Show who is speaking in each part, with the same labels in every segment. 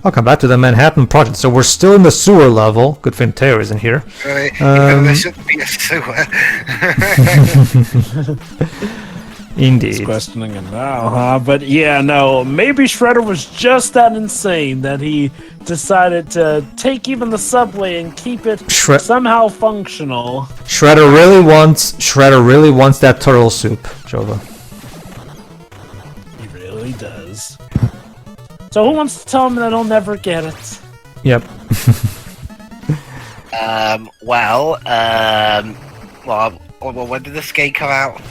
Speaker 1: Welcome back to the Manhattan Project. So we're still in the sewer level. Good thing Taylor isn't here.
Speaker 2: There shouldn't be a sewer.
Speaker 1: Indeed.
Speaker 3: He's questioning it now, huh? But yeah, no, maybe Shredder was just that insane that he decided to take even the subway and keep it somehow functional.
Speaker 1: Shredder really wants that turtle soup, Jova.
Speaker 3: He really does. So who wants to tell him that he'll never get it?
Speaker 1: Yep.
Speaker 2: Well, when did this game come out?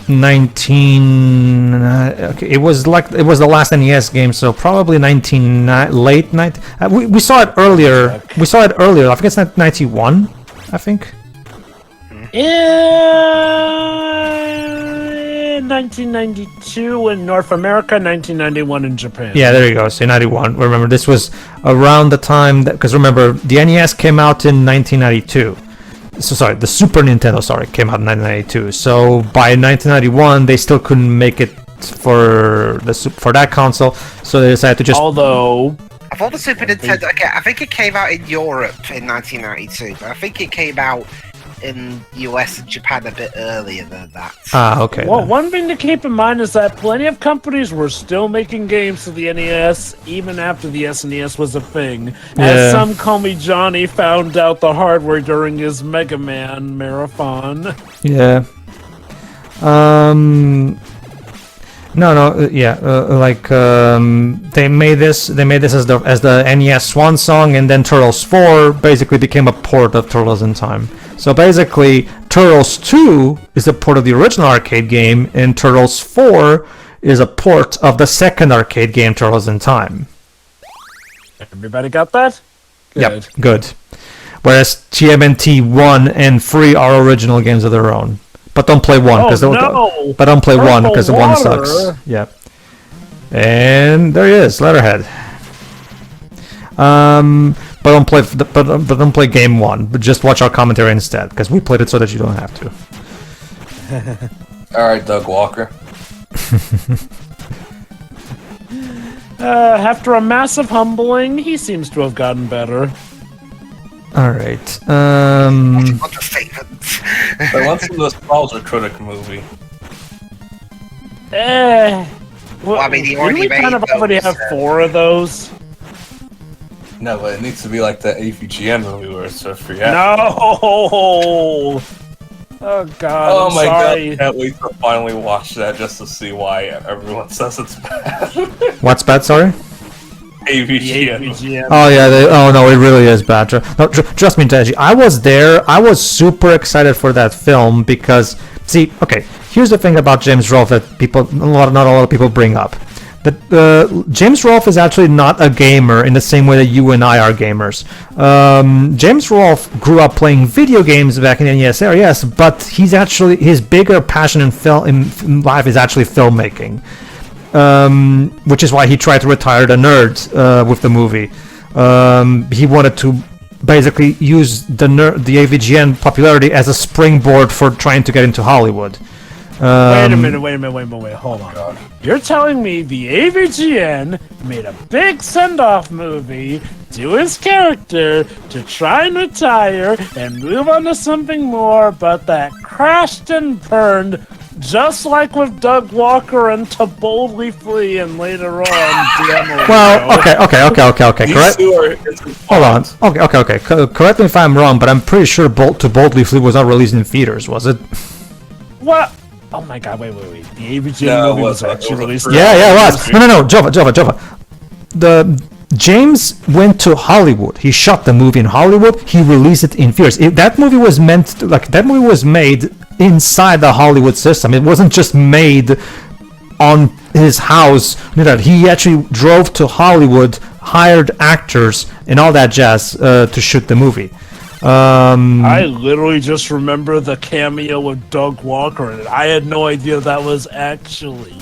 Speaker 1: 19. Okay, it was the last NES game, so probably late night. We saw it earlier. We saw it earlier. I think it's 91. I think.
Speaker 3: In 1992 in North America, 1991 in Japan.
Speaker 1: Yeah, there you go. So 91. Remember, this was around the time that, because remember, the NES came out in 1992. So sorry, the Super Nintendo, came out in 1992. So by 1991, they still couldn't make it for that console. So they decided to just.
Speaker 3: Although
Speaker 2: I thought the Super Nintendo. Okay, I think it came out in Europe in 1992, but I think it came out in US and Japan a bit earlier than that.
Speaker 1: Ah, okay.
Speaker 3: Well, one thing to keep in mind is that plenty of companies were still making games for the NES even after the SNES was a thing. As some Call Me Johnny found out the hard way during his Mega Man marathon.
Speaker 1: Yeah. They made this as the NES Swan Song, and then Turtles 4 basically became a port of Turtles in Time. So basically, Turtles 2 is a port of the original arcade game, and Turtles 4 is a port of the second arcade game, Turtles in Time.
Speaker 3: Everybody got that? Good.
Speaker 1: Yep, good. Whereas TMNT 1 and 3 are original games of their own. But don't play 1 because don't play 1 because 1 sucks. Yep. And there he is, Letterhead. But don't play game 1. But just watch our commentary instead, because we played it so that you don't have to.
Speaker 4: All right, Doug Walker.
Speaker 3: After a massive humbling, he seems to have gotten better.
Speaker 1: All right.
Speaker 4: I want some nostalgia critic movie.
Speaker 2: Well, I mean, he already made
Speaker 3: already have 4 of those.
Speaker 4: No, but it needs to be like the AVGN movie where it's so free.
Speaker 3: No! Oh god,
Speaker 4: oh
Speaker 3: I'm
Speaker 4: my
Speaker 3: sorry.
Speaker 4: god, I can't wait to finally watch that just to see why everyone says it's bad.
Speaker 1: What's bad, sorry?
Speaker 4: AVGN.
Speaker 1: Oh yeah, no, it really is bad. No, trust me, Deji, I was there. I was super excited for that film because, see, okay, here's the thing about James Rolfe that not a lot of people bring up. That James Rolfe is actually not a gamer in the same way that you and I are gamers. James Rolfe grew up playing video games back in the NES era, yes, but his bigger passion in life is actually filmmaking. Which is why he tried to retire the nerd with the movie. He wanted to basically use the AVGN popularity as a springboard for trying to get into Hollywood.
Speaker 3: Wait a minute, hold on. God. You're telling me the AVGN made a big send-off movie to his character to try and retire and move on to something more, but that crashed and burned just like with Doug Walker and To Boldly Flee and later on Demo.
Speaker 1: Well, okay. Correct. Hold on. Okay. Correct me if I'm wrong, but I'm pretty sure To Boldly Flee was not released in theaters, was it?
Speaker 3: What? Oh my god, wait. The AVGN movie was actually released.
Speaker 1: Yeah, it was. No, Jova. James went to Hollywood. He shot the movie in Hollywood. He released it in theaters. That movie was made inside the Hollywood system. It wasn't just made on his house. He actually drove to Hollywood, hired actors and all that jazz to shoot the movie.
Speaker 3: I literally just remember the cameo with Doug Walker, and I had no idea that was actually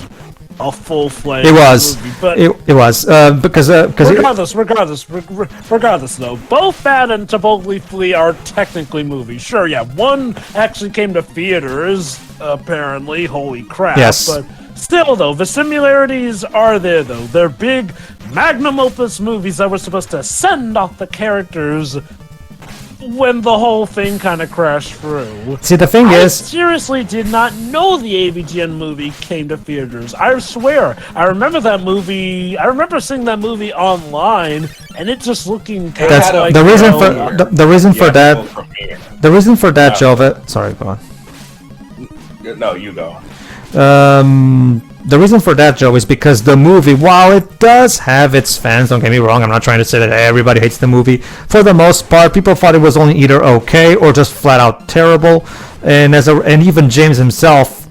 Speaker 3: a full-fledged movie. But
Speaker 1: it was because
Speaker 3: regardless though, both that and To Boldly Flee are technically movies. Sure, yeah, one actually came to theaters apparently. Holy crap!
Speaker 1: Yes.
Speaker 3: But still, though, the similarities are there. Though they're big, magnum opus movies that were supposed to send off the characters when the whole thing kind of crashed through.
Speaker 1: See, the thing
Speaker 3: I
Speaker 1: is,
Speaker 3: seriously did not know the AVGN movie came to theaters. I swear, I remember that movie. I remember seeing that movie online, and it just looking kind
Speaker 1: that's
Speaker 3: of like
Speaker 1: the reason for the reason for
Speaker 4: Yeah,
Speaker 1: that.
Speaker 4: premiere.
Speaker 1: The reason for that, Jova. Sorry, go on.
Speaker 4: No, you go.
Speaker 1: The reason for that, Joe, is because the movie, while it does have its fans, don't get me wrong, I'm not trying to say that everybody hates the movie. For the most part, people thought it was only either okay or just flat out terrible. And even James himself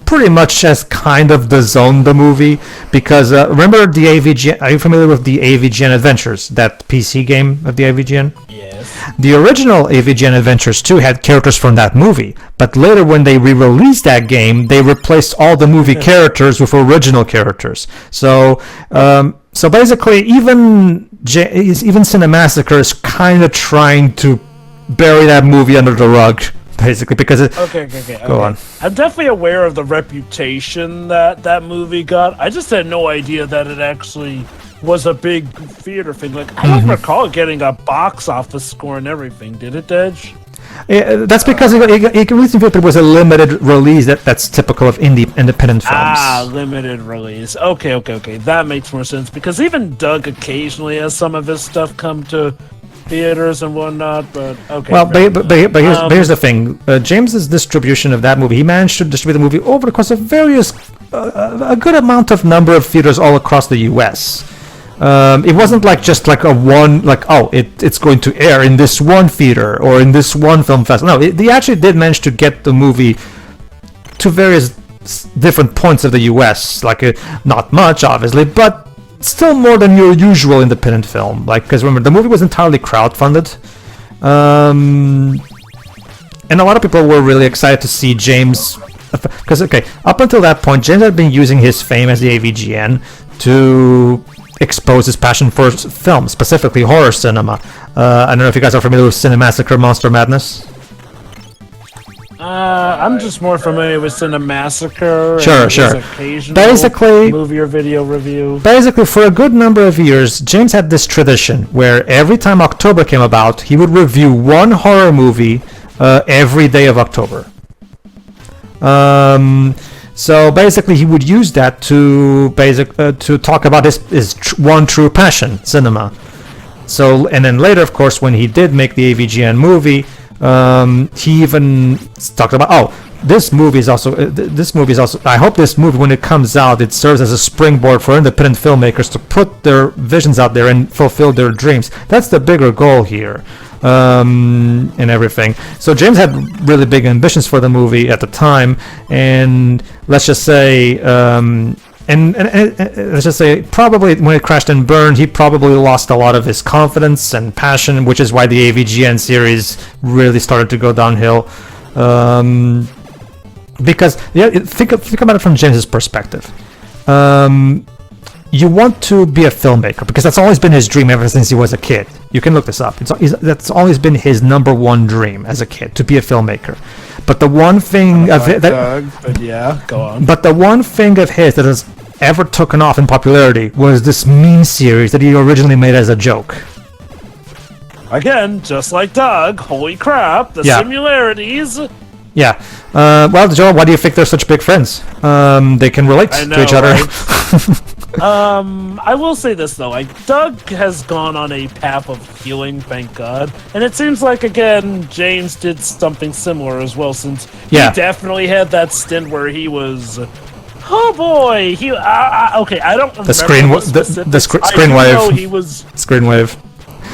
Speaker 1: pretty much has kind of disowned the movie because remember the AVGN? Are you familiar with the AVGN Adventures, that PC game of the AVGN?
Speaker 3: Yes.
Speaker 1: The original AVGN Adventures 2 had characters from that movie, but later when they re-released that game, they replaced all the movie characters with original characters. So basically, even Cinemassacre is kind of trying to bury that movie under the rug, basically, because it...
Speaker 3: Okay.
Speaker 1: Go on.
Speaker 3: I'm definitely aware of the reputation that movie got. I just had no idea that it actually was a big theater thing. Like, I don't recall it getting a box office score and everything. Did it, Dej?
Speaker 1: Yeah, that's because it released in theater was a limited release that's typical of independent films.
Speaker 3: Ah, limited release. Okay. That makes more sense because even Doug occasionally has some of his stuff come to theaters and whatnot, but okay.
Speaker 1: Well, but here's the thing. James's distribution of that movie, he managed to distribute the movie over the course of a good amount of number of theaters all across the U.S. It wasn't just like a one, it's going to air in this one theater or in this one film festival. No, they actually did manage to get the movie to various different points of the U.S. Not much, obviously, but still more than your usual independent film. Because remember, the movie was entirely crowdfunded. And a lot of people were really excited to see James... Because, up until that point, James had been using his fame as the AVGN to expose his passion for film, specifically horror cinema. I don't know if you guys are familiar with Cinemassacre Monster Madness.
Speaker 3: I'm just more familiar with Cinemassacre.
Speaker 1: Sure. Basically,
Speaker 3: movie or video review.
Speaker 1: Basically, for a good number of years, James had this tradition where every time October came about, he would review one horror movie every day of October. So basically, he would use that to talk about his one true passion, cinema. So, and then later, of course, when he did make the AVGN movie, he even talked about, this movie is also, I hope this movie, when it comes out, it serves as a springboard for independent filmmakers to put their visions out there and fulfill their dreams. That's the bigger goal here, and everything. So James had really big ambitions for the movie at the time, and let's just say, let's just say, probably when it crashed and burned, he probably lost a lot of his confidence and passion, which is why the AVGN series really started to go downhill. Because think about it from James's perspective. You want to be a filmmaker because that's always been his dream ever since he was a kid. You can look this up. That's always been his number one dream as a kid, to be a filmmaker. But the one thing of it
Speaker 3: go on.
Speaker 1: But the one thing of his that has ever taken off in popularity was this meme series that he originally made as a joke.
Speaker 3: Again, just like Doug, holy crap, the similarities.
Speaker 1: Yeah. Well, Joe, why do you think they're such big friends? They can relate to each other.
Speaker 3: Right? I will say this though, Doug has gone on a path of healing, thank God, and it seems like again James did something similar as well, since he definitely had that stint where he was, oh boy, he okay, I don't remember
Speaker 1: the screen wave.
Speaker 3: He was
Speaker 1: screen wave.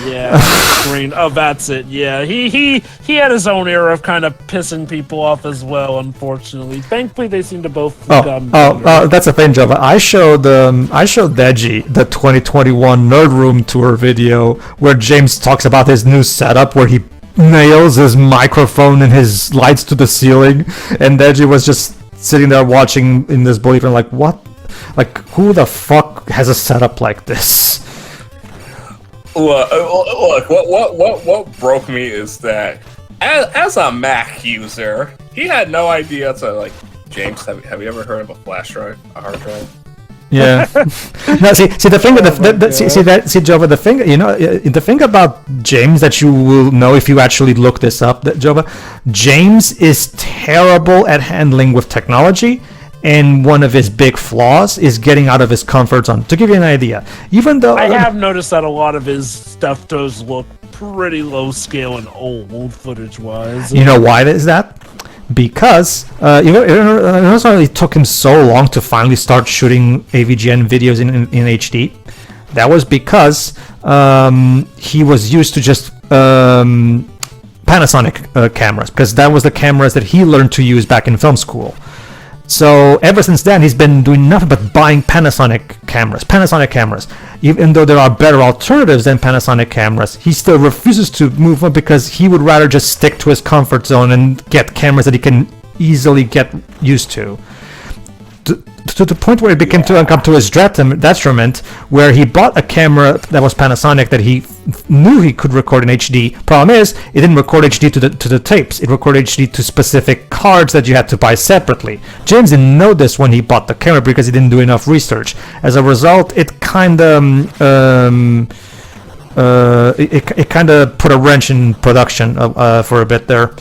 Speaker 3: Yeah, screen. Oh, that's it. Yeah, he had his own era of kind of pissing people off as well. Unfortunately, thankfully they seem to both.
Speaker 1: That's a thing, Java. I showed Deji the 2021 Nerd Room tour video where James talks about his new setup where he nails his microphone and his lights to the ceiling, and Deji was just sitting there watching in disbelief and what? Who the fuck has a setup like this?
Speaker 4: Look, what broke me is that as a Mac user, he had no idea to James, have you ever heard of a flash drive, a hard drive?
Speaker 1: Yeah. No, see the thing Jova, the thing, the thing about James that you will know if you actually look this up, Jova, James is terrible at handling with technology, and one of his big flaws is getting out of his comfort zone. To give you an idea, even though
Speaker 3: I have noticed that a lot of his stuff does look pretty low scale and old footage-wise.
Speaker 1: You know why is that? Because it took him so long to finally start shooting AVGN videos in HD. That was because he was used to just Panasonic cameras, because that was the cameras that he learned to use back in film school. So ever since then, he's been doing nothing but buying Panasonic cameras. Even though there are better alternatives than Panasonic cameras, he still refuses to move on because he would rather just stick to his comfort zone and get cameras that he can easily get used to. To the point where it became to come to his detriment, where he bought a camera that was Panasonic that he knew he could record in HD. Problem is, it didn't record HD to the tapes. It recorded HD to specific cards that you had to buy separately. James didn't know this when he bought the camera because he didn't do enough research. As a result, it kind of put a wrench in production for a bit there.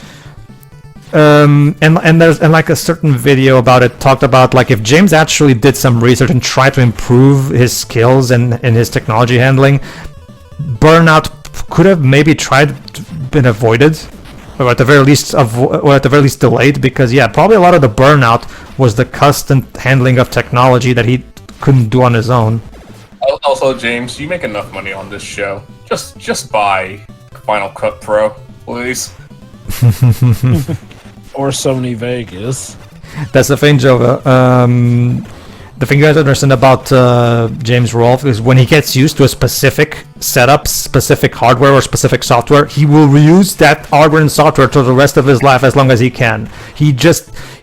Speaker 1: And there's like a certain video about it talked about, like, if James actually did some research and tried to improve his skills and his technology handling, burnout could have maybe been avoided, or at the very least delayed, because probably a lot of the burnout was the constant handling of technology that he couldn't do on his own.
Speaker 4: Also, James, you make enough money on this show. Just buy Final Cut Pro, please.
Speaker 3: Or Sony Vegas.
Speaker 1: That's the thing, Jova. The thing you have to understand about James Rolfe is when he gets used to a specific setup, specific hardware or specific software, he will reuse that hardware and software to the rest of his life as long as he can.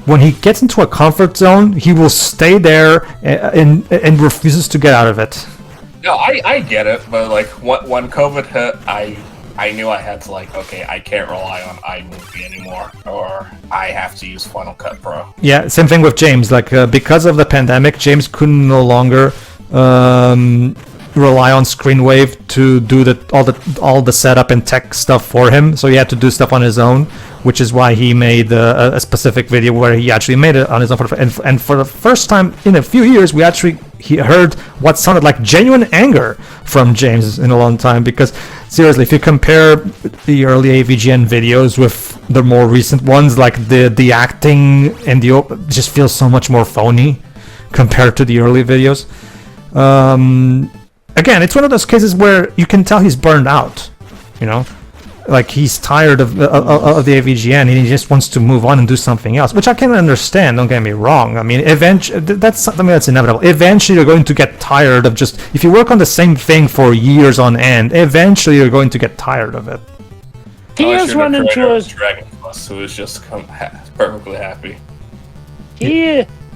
Speaker 1: When he gets into a comfort zone, he will stay there and refuses to get out of it.
Speaker 4: No, I get it, but like when COVID hit, I knew I had to, like, okay, I can't rely on iMovie anymore, or I have to use Final Cut Pro. Yeah,
Speaker 1: same thing with James. Like, because of the pandemic, James couldn't no longer rely on Screenwave to do all the setup and tech stuff for him. So he had to do stuff on his own, which is why he made a specific video where he actually made it on his own. And for the first time in a few years, he heard what sounded like genuine anger from James in a long time. Because seriously, if you compare the early AVGN videos with the more recent ones, like the acting and it just feels so much more phony compared to the early videos. Again, it's one of those cases where you can tell he's burned out, like he's tired of the AVGN and he just wants to move on and do something else, which I can understand. Don't get me wrong. I mean, eventually, that's something that's inevitable. Eventually, you're going to get tired of if you work on the same thing for years on end, eventually you're going to get tired of it.
Speaker 3: He has run into a
Speaker 4: Dragon Plus, who is just perfectly happy.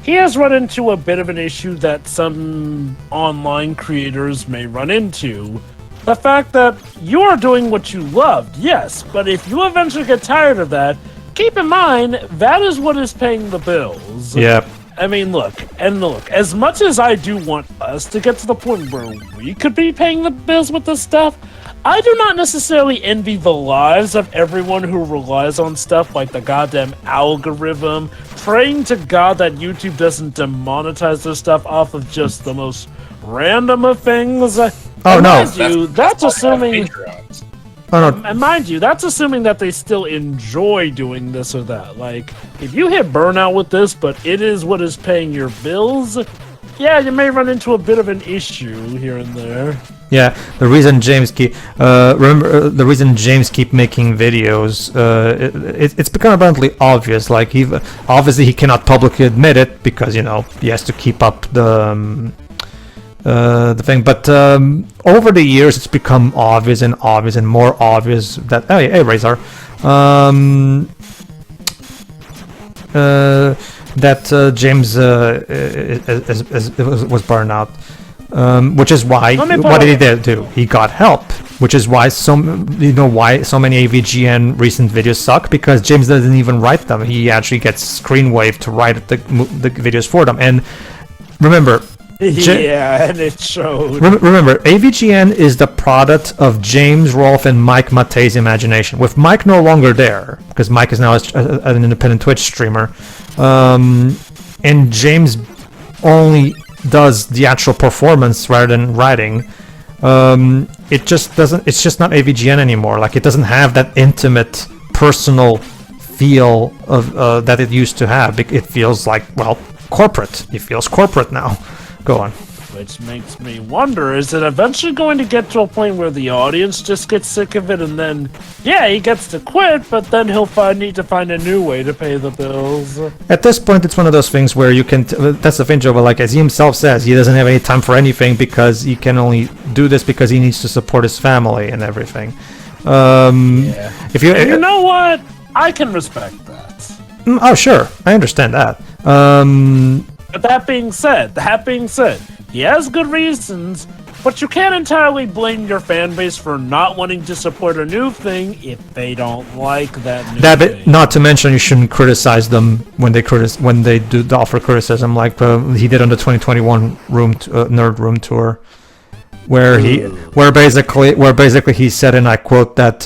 Speaker 3: He has run into a bit of an issue that some online creators may run into. The fact that you are doing what you loved, yes, but if you eventually get tired of that, keep in mind, that is what is paying the bills.
Speaker 1: Yep.
Speaker 3: I mean, look, as much as I do want us to get to the point where we could be paying the bills with this stuff, I do not necessarily envy the lives of everyone who relies on stuff like the goddamn algorithm, praying to God that YouTube doesn't demonetize their stuff off of just the most random of things.
Speaker 1: Oh, no.
Speaker 3: That's assuming...
Speaker 1: Oh, no.
Speaker 3: And mind you, that's assuming that they still enjoy doing this or that. Like, if you hit burnout with this, but it is what is paying your bills, yeah, you may run into a bit of an issue here and there.
Speaker 1: Yeah, the reason James keep making videos, it's become abundantly obvious. Like, obviously he cannot publicly admit it because he has to keep up the thing. But over the years, it's become obvious and more obvious that hey Razor, that James was burned out. Which is why what did he do? He got help. Which is why so many AVGN recent videos suck, because James doesn't even write them. He actually gets Screenwave to write the videos for them. And remember,
Speaker 3: Yeah, and it showed.
Speaker 1: Remember, AVGN is the product of James Rolfe and Mike Matei's imagination. With Mike no longer there, because Mike is now an independent Twitch streamer, and James only does the actual performance rather than writing. It just doesn't. It's just not AVGN anymore. Like, it doesn't have that intimate, personal feel of that it used to have. It feels like, well, corporate. It feels corporate now. Go on.
Speaker 3: Which makes me wonder, is it eventually going to get to a point where the audience just gets sick of it and then, yeah, he gets to quit, but then he'll need to find a new way to pay the bills?
Speaker 1: At this point, it's one of those things where you can... that's the thing, Joe, but like, as he himself says, he doesn't have any time for anything because he can only do this because he needs to support his family and everything.
Speaker 3: Yeah.
Speaker 1: If you
Speaker 3: know what? I can respect that.
Speaker 1: Oh, sure. I understand that.
Speaker 3: But that being said, he has good reasons, but you can't entirely blame your fan base for not wanting to support a new thing if they don't like that new thing.
Speaker 1: Not to mention, you shouldn't criticize them when they do offer criticism, like he did on the 2021 Nerd Room tour, where basically he said, and I quote that,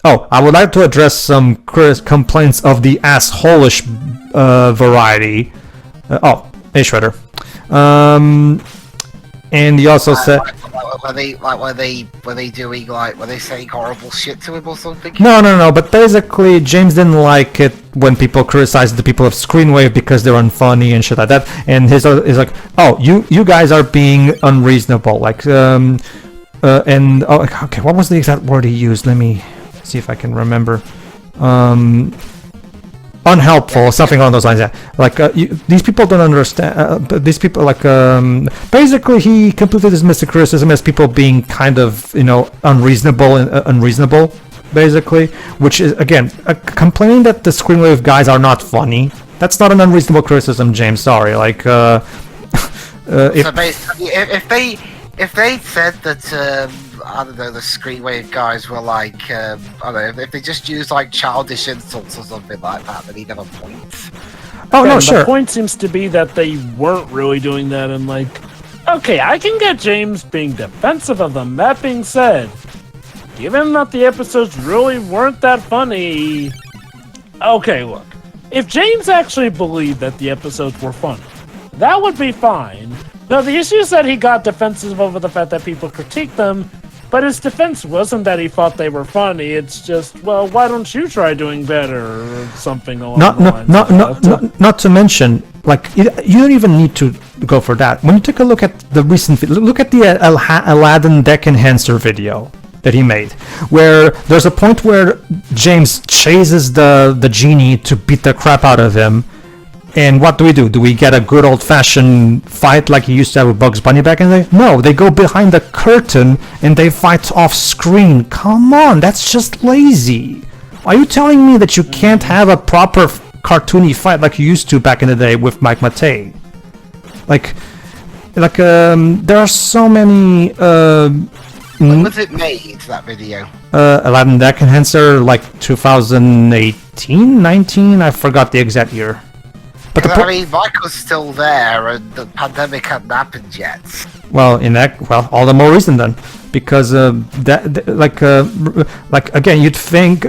Speaker 1: I would like to address some complaints of the asshole-ish variety. Hey, Shredder. And he also said,
Speaker 2: were they saying horrible shit to him or something?
Speaker 1: No. But basically, James didn't like it when people criticized the people of Screenwave because they're unfunny and shit like that. And his is like, you guys are being unreasonable. Like, okay, what was the exact word he used? Let me see if I can remember. Unhelpful, something along those lines. Yeah, like these people don't understand. These people, like, basically, he completely dismissed the criticism as people being kind of, unreasonable, basically. Which is, again, complaining that the Screenwave guys are not funny. That's not an unreasonable criticism, James. Sorry, like,
Speaker 2: if they said that. I don't know, the Screenwave guys were like, I don't know, if they just used like childish insults or something like that, then he'd have a point.
Speaker 1: Oh, no, sure.
Speaker 3: The point seems to be that they weren't really doing that, and like, okay, I can get James being defensive of them. That being said, given that the episodes really weren't that funny, okay, look, if James actually believed that the episodes were funny, that would be fine. Now, the issue is that he got defensive over the fact that people critiqued them, but his defense wasn't that he thought they were funny. It's just, well, why don't you try doing better or something along the lines.
Speaker 1: Not to mention, like, you don't even need to go for that. When you take a look at the recent, look at the Aladdin Deck Enhancer video that he made, where there's a point where James chases the genie to beat the crap out of him. And what do? Do we get a good old-fashioned fight like he used to have with Bugs Bunny back in the day? No, they go behind the curtain and they fight off-screen. Come on, that's just lazy. Are you telling me that you can't have a proper cartoony fight like you used to back in the day with Mike Matei? There are so many...
Speaker 2: when was it made, that video?
Speaker 1: Aladdin Deck Enhancer, like 2018, 19? I forgot the exact year. But
Speaker 2: I mean, Michael's still there, and the pandemic hadn't happened yet.
Speaker 1: Well, all the more reason then, because again, you'd think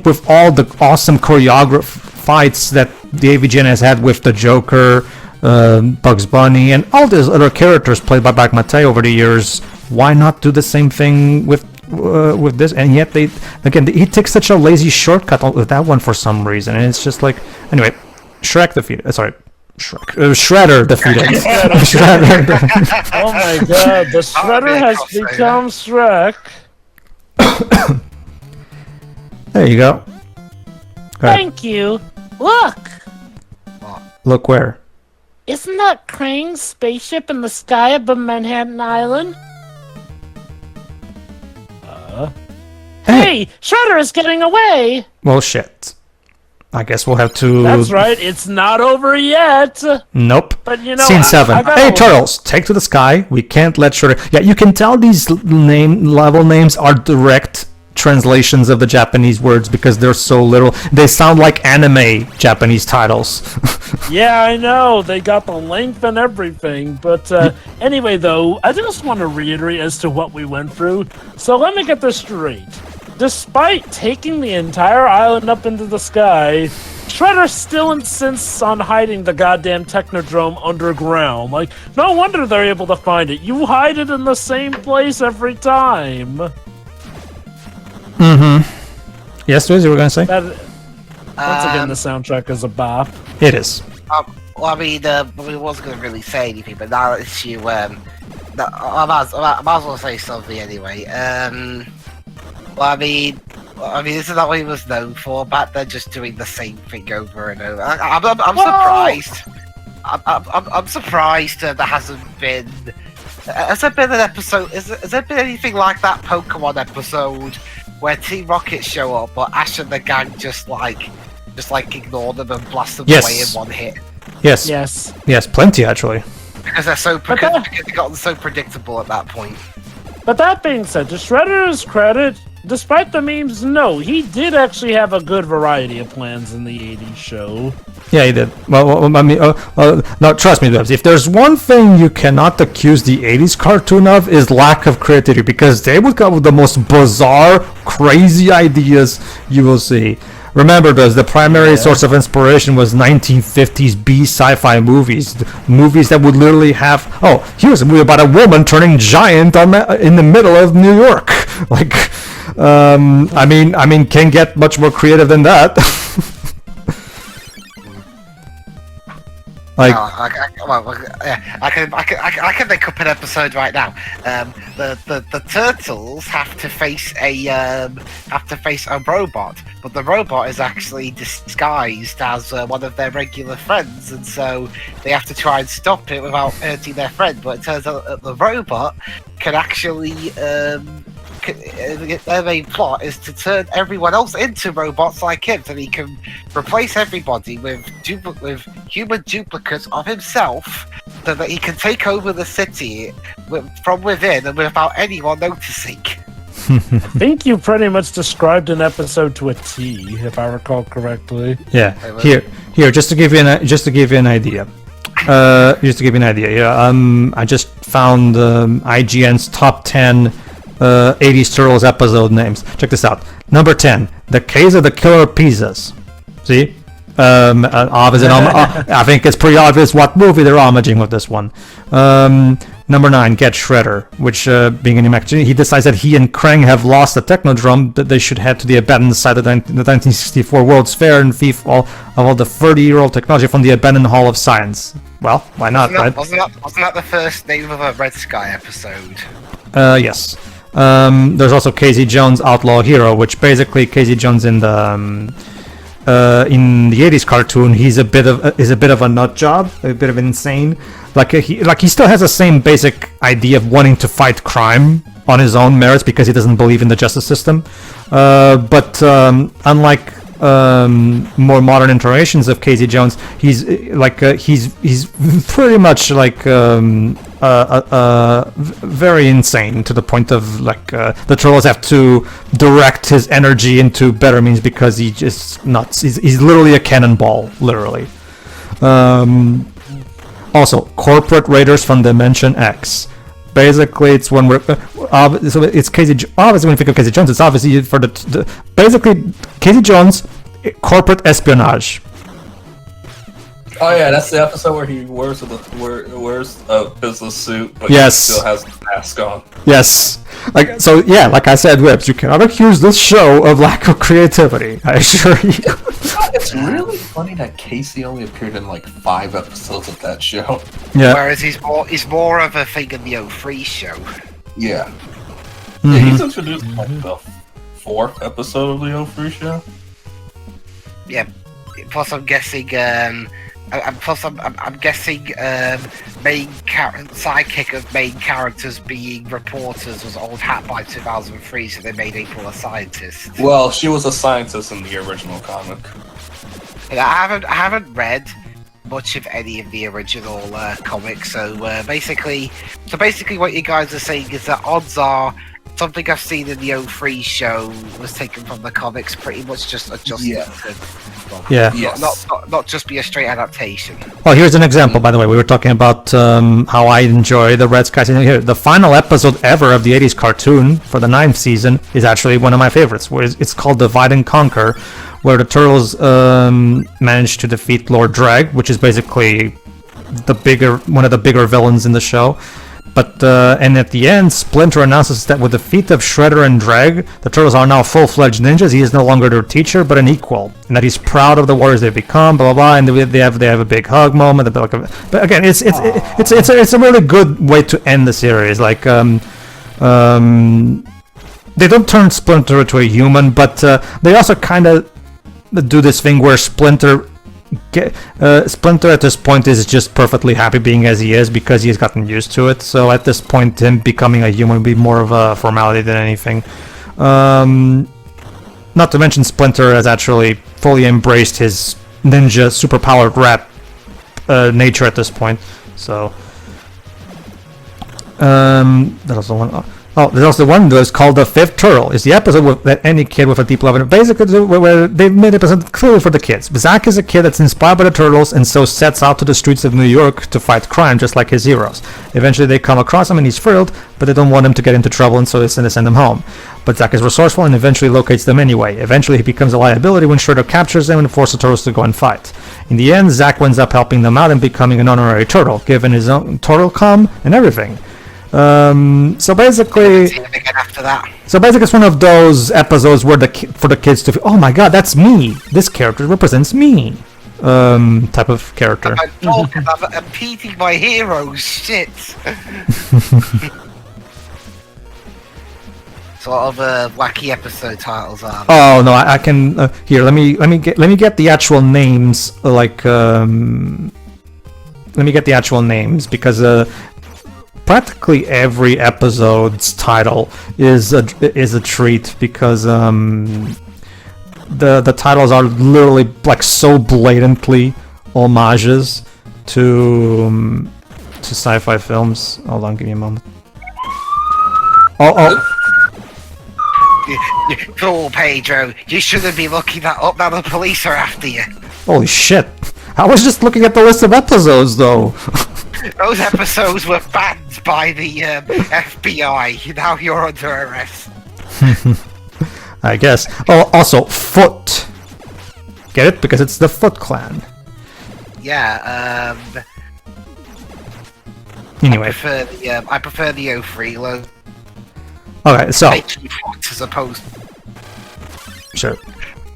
Speaker 1: with all the awesome choreographed fights that the AVGN has had with the Joker, Bugs Bunny, and all these other characters played by Mike Matei over the years, why not do the same thing with this? And yet he takes such a lazy shortcut with that one for some reason, and it's just like, anyway. Shredder defeated.
Speaker 3: Oh my god, the Shredder has become Shrek.
Speaker 1: There you go.
Speaker 5: Thank you. Look!
Speaker 1: Look where?
Speaker 5: Isn't that Krang's spaceship in the sky above Manhattan Island? Hey! Shredder is getting away!
Speaker 1: Well, shit. I guess we'll have to...
Speaker 3: That's right, it's not over yet!
Speaker 1: Nope.
Speaker 3: But you know...
Speaker 1: Scene 7. Hey, Turtles, take to the sky. We can't let Shredder... Yeah, you can tell these level names are direct translations of the Japanese words because they're so little. They sound like anime Japanese titles.
Speaker 3: Yeah, I know. They got the length and everything. But anyway, though, I just want to reiterate as to what we went through. So let me get this straight. Despite taking the entire island up into the sky, Shredder still insists on hiding the goddamn Technodrome underground. Like, no wonder they're able to find it. You hide it in the same place every time.
Speaker 1: Yes, Liz, you were gonna say?
Speaker 3: That, once again, the soundtrack is a bop.
Speaker 1: It is.
Speaker 2: Well, I mean, I wasn't going to really say anything, but now that you, I might as well say something anyway. Well, I mean, isn't that what he was known for back then? Just doing the same thing over and over. I'm surprised. I'm surprised there hasn't been. Has there been an episode? Has there been anything like that Pokemon episode where Team Rocket show up, but Ash and the gang just ignore them and blast them away in one hit?
Speaker 1: Yes, plenty actually.
Speaker 2: Because they've gotten so predictable at that point.
Speaker 3: But that being said, to Shredder's credit, despite the memes, no, he did actually have a good variety of plans in the 80s show. Yeah, he did.
Speaker 1: Well, I mean, no, trust me, Dubs. If there's one thing you cannot accuse the 80s cartoon of, is lack of creativity, because they would come with the most bizarre, crazy ideas you will see. Remember, Dubs, the primary source of inspiration was 1950s B sci-fi movies that would literally have, here's a movie about a woman turning giant in the middle of New York. Like, I mean, can't get much more creative than that. Like,
Speaker 2: I can make up an episode right now. The turtles have to face a robot, but the robot is actually disguised as one of their regular friends, and so they have to try and stop it without hurting their friend. But it turns out that the robot can actually their main plot is to turn everyone else into robots like him, so he can replace everybody with human duplicates of himself, so that he can take over the city from within and without anyone noticing.
Speaker 3: I think you pretty much described an episode to a T, if I recall correctly.
Speaker 1: Yeah. Here, just to give you an idea. I just found IGN's top 10 80s Turtles episode names. Check this out. Number 10, The Case of the Killer Pizzas. See? Obviously, I think it's pretty obvious what movie they're homaging with this one. Number 9, Get Shredder, which, being an imagination, he decides that he and Krang have lost the Technodrome, that they should head to the abandoned site of the 1964 World's Fair and thief all the 30-year-old technology from the abandoned Hall of Science. Well, why not, right?
Speaker 2: Wasn't that the first name of a Red Sky episode?
Speaker 1: Yes. There's also Casey Jones' Outlaw Hero, which basically Casey Jones in the 80s cartoon, he's a bit of a nut job, a bit of insane. He still has the same basic idea of wanting to fight crime on his own merits because he doesn't believe in the justice system. But unlike more modern iterations of Casey Jones, he's pretty much like very insane, to the point of the Turtles have to direct his energy into better means because he's just nuts. He's literally a cannonball, literally. Also, Corporate Raiders from Dimension X. Basically, it's when we're so it's Casey. Obviously, when you think of Casey Jones, it's obviously for basically Casey Jones, corporate espionage.
Speaker 4: Oh yeah, that's the episode where he wears a business suit, but
Speaker 1: yes,
Speaker 4: he still has the mask on.
Speaker 1: Yes, like I said, Whips, you cannot accuse this show of lack of creativity. I assure you.
Speaker 4: It's really funny that Casey only appeared in 5 episodes of that show.
Speaker 1: Yeah.
Speaker 2: Whereas he's more of a thing in the 03 show.
Speaker 4: Yeah.
Speaker 1: Mm-hmm.
Speaker 4: Yeah, he's introduced in the 4th episode of the 03 show.
Speaker 2: Yeah. Plus, I'm guessing. I'm guessing sidekick of main characters being reporters was Old Hat by 2003, so they made April a scientist.
Speaker 4: Well, she was a scientist in the original comic.
Speaker 2: I haven't read much of any of the original comics, so basically what you guys are saying is that odds are something I've seen in the 03 show was taken from the comics, pretty much just adjusted to
Speaker 1: Yeah.
Speaker 4: Yes.
Speaker 2: not just be a straight adaptation.
Speaker 1: Well, here's an example, by the way. We were talking about how I enjoy the Red Skies. And here, the final episode ever of the 80s cartoon for the 9th season is actually one of my favorites. It's called Divide and Conquer, where the Turtles manage to defeat Lord Drag, which is basically one of the bigger villains in the show. But and at the end, Splinter announces that with the feat of Shredder and Drag, the Turtles are now full-fledged ninjas. He is no longer their teacher, but an equal, and that he's proud of the warriors they've become. Blah blah blah. And they have a big hug moment. But again, it's a really good way to end the series. Like they don't turn Splinter into a human, but they also kind of do this thing where Splinter at this point is just perfectly happy being as he is because he's gotten used to it. So at this point, him becoming a human would be more of a formality than anything. Not to mention Splinter has actually fully embraced his ninja superpowered rat nature at this point. So that was the one. Oh, there's also one that's called The Fifth Turtle. It's the episode that any kid with a deep love, basically where they've made it clearly for the kids. Zack is a kid that's inspired by the Turtles and so sets out to the streets of New York to fight crime just like his heroes. Eventually they come across him and he's thrilled, but they don't want him to get into trouble and so they send him home. But Zack is resourceful and eventually locates them anyway. Eventually he becomes a liability when Shredder captures them and forces the Turtles to go and fight. In the end, Zack ends up helping them out and becoming an honorary turtle, given his own turtle com and everything. So basically, it's one of those episodes where for the kids to feel, oh my god, that's me. This character represents me. Type of character.
Speaker 2: I'm repeating my heroes. Shit. Sort of wacky episode titles are.
Speaker 1: Oh no, I can here. Let me get the actual names. Let me get the actual names because practically every episode's title is a treat because the titles are literally like so blatantly homages to sci-fi films. Hold on, give me a moment. Oh.
Speaker 2: Oh, Pedro, you shouldn't be looking that up. Now the police are after you.
Speaker 1: Holy shit! I was just looking at the list of episodes, though.
Speaker 2: Those episodes were banned by the FBI. Now you're under arrest.
Speaker 1: I guess. Oh, also, Foot. Get it? Because it's the Foot Clan.
Speaker 2: Yeah,
Speaker 1: Anyway.
Speaker 2: I prefer the 03 logo.
Speaker 1: Okay, so...
Speaker 2: as opposed
Speaker 1: Sure.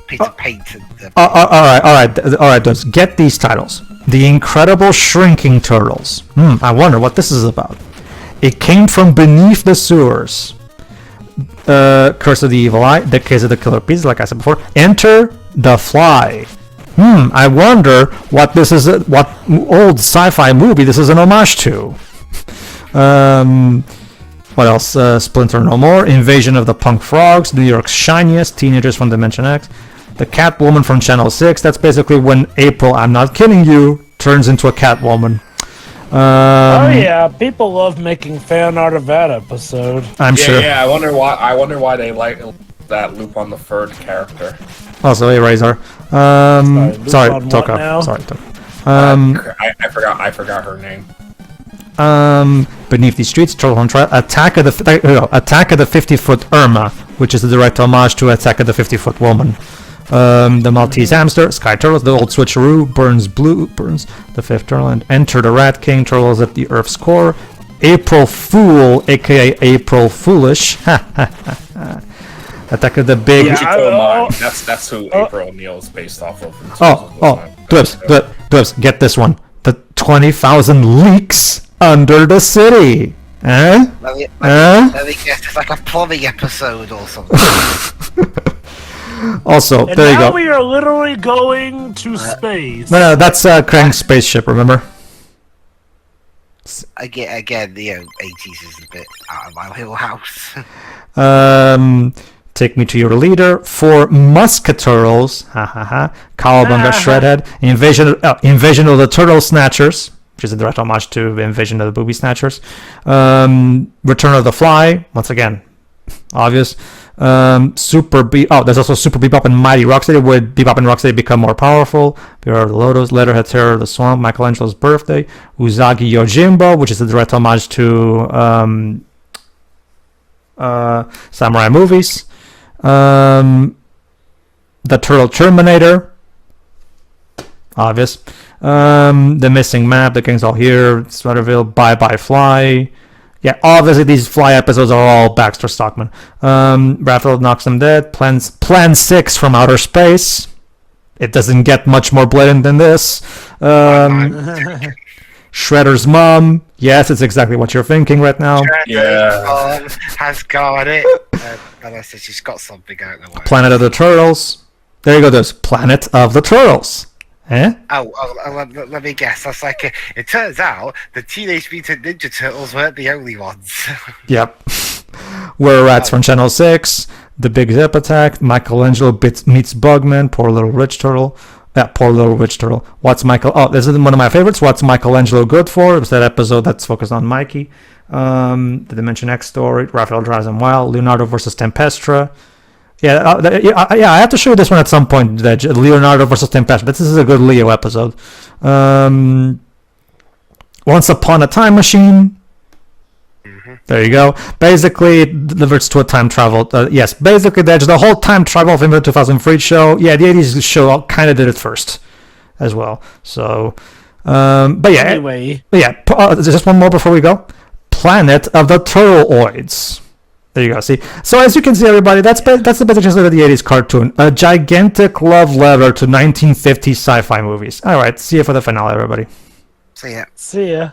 Speaker 2: Peter painted them.
Speaker 1: Alright, let's get these titles. The Incredible Shrinking Turtles. I wonder what this is about. It came from beneath the sewers. Curse of the Evil Eye, The Case of the Killer Bees, like I said before. Enter the Fly. I wonder what this is, what old sci-fi movie this is an homage to. What else? Splinter No More, Invasion of the Punk Frogs, New York's Shiniest, Teenagers from Dimension X, The Catwoman from Channel 6. That's basically when April, I'm not kidding you, turns into a Catwoman.
Speaker 3: Oh yeah, people love making fan art of that episode.
Speaker 1: I'm sure.
Speaker 4: Yeah, I wonder why they like that Loop on the Third character.
Speaker 1: Also, Razor. Sorry, Toka. Sorry, Toka.
Speaker 4: I forgot her name.
Speaker 1: Beneath these streets, Turtle on Trial, Attack of the 50-foot Irma, which is the direct homage to Attack of the 50-foot Woman. The Maltese Hamster, Sky Turtles, The Old Switcheroo, Burns, The Fifth Turtle, and Enter the Rat King, Turtles at the Earth's Core, April Fool, aka April Foolish, Attack of the Big...
Speaker 4: That's who April O'Neil is based off of.
Speaker 1: Dwebs, get this one. The 20,000 Leaks Under the City.
Speaker 2: Let me guess, it's like a plumbing episode or something.
Speaker 1: Also,
Speaker 3: and
Speaker 1: there you
Speaker 3: now
Speaker 1: go.
Speaker 3: we are literally going to space.
Speaker 1: No, that's Krang's spaceship, remember?
Speaker 2: Again, the 80s is a bit out of my wheelhouse.
Speaker 1: Take Me to Your Leader, for Musketeers, Cowabunga Shredhead, Invasion of the Turtle Snatchers, which is a direct homage to Invasion of the Booby Snatchers, Return of the Fly, once again, obvious. There's also Super Bebop and Mighty Rocksteady, where Bebop and Rocksteady become more powerful. Beware of the Lotus, Leatherhead, Terror of the Swamp, Michelangelo's Birthday, Uzagi Yojimbo, which is a direct homage to samurai movies. The Turtle Terminator, obvious. The Missing Map, The King's All Here, Sweaterville, Bye Bye Fly. Yeah, obviously these Fly episodes are all Baxter Stockman. Raphael Knocks Them Dead, Plan 6 from Outer Space. It doesn't get much more blatant than this. Shredder's Mom. Yes, it's exactly what you're thinking right now.
Speaker 4: Yeah.
Speaker 2: Has got it. Unless she's got something out of the way.
Speaker 1: Planet of the Turtles. There you go, there's Planet of the Turtles. Eh?
Speaker 2: Let me guess. That's like it turns out the Teenage Mutant Ninja Turtles weren't the only ones.
Speaker 1: Yep. Were Rats from Channel 6, The Big Zip Attack, Michelangelo meets Bugman, Poor Little Rich Turtle. Yeah, Poor Little Rich Turtle. This is one of my favorites. What's Michelangelo Good For? It was that episode that's focused on Mikey. The Dimension X story, Raphael Drives Him Wild, Leonardo versus Tempestra. I have to show you this one at some point. Leonardo versus Tempest. This is a good Leo episode. Once Upon a Time Machine. There you go. Basically, it diverts to a time travel. Yes, basically, there's the whole time travel from the 2003 show. Yeah, the 80s show kind of did it first as well. So,
Speaker 3: Anyway.
Speaker 1: Just one more before we go. Planet of the Turtleoids. There you go. See, so as you can see, everybody, that's the basic gist of the 80s cartoon. A gigantic love letter to 1950s sci-fi movies. All right, see you for the finale, everybody.
Speaker 2: So yeah.
Speaker 3: See ya.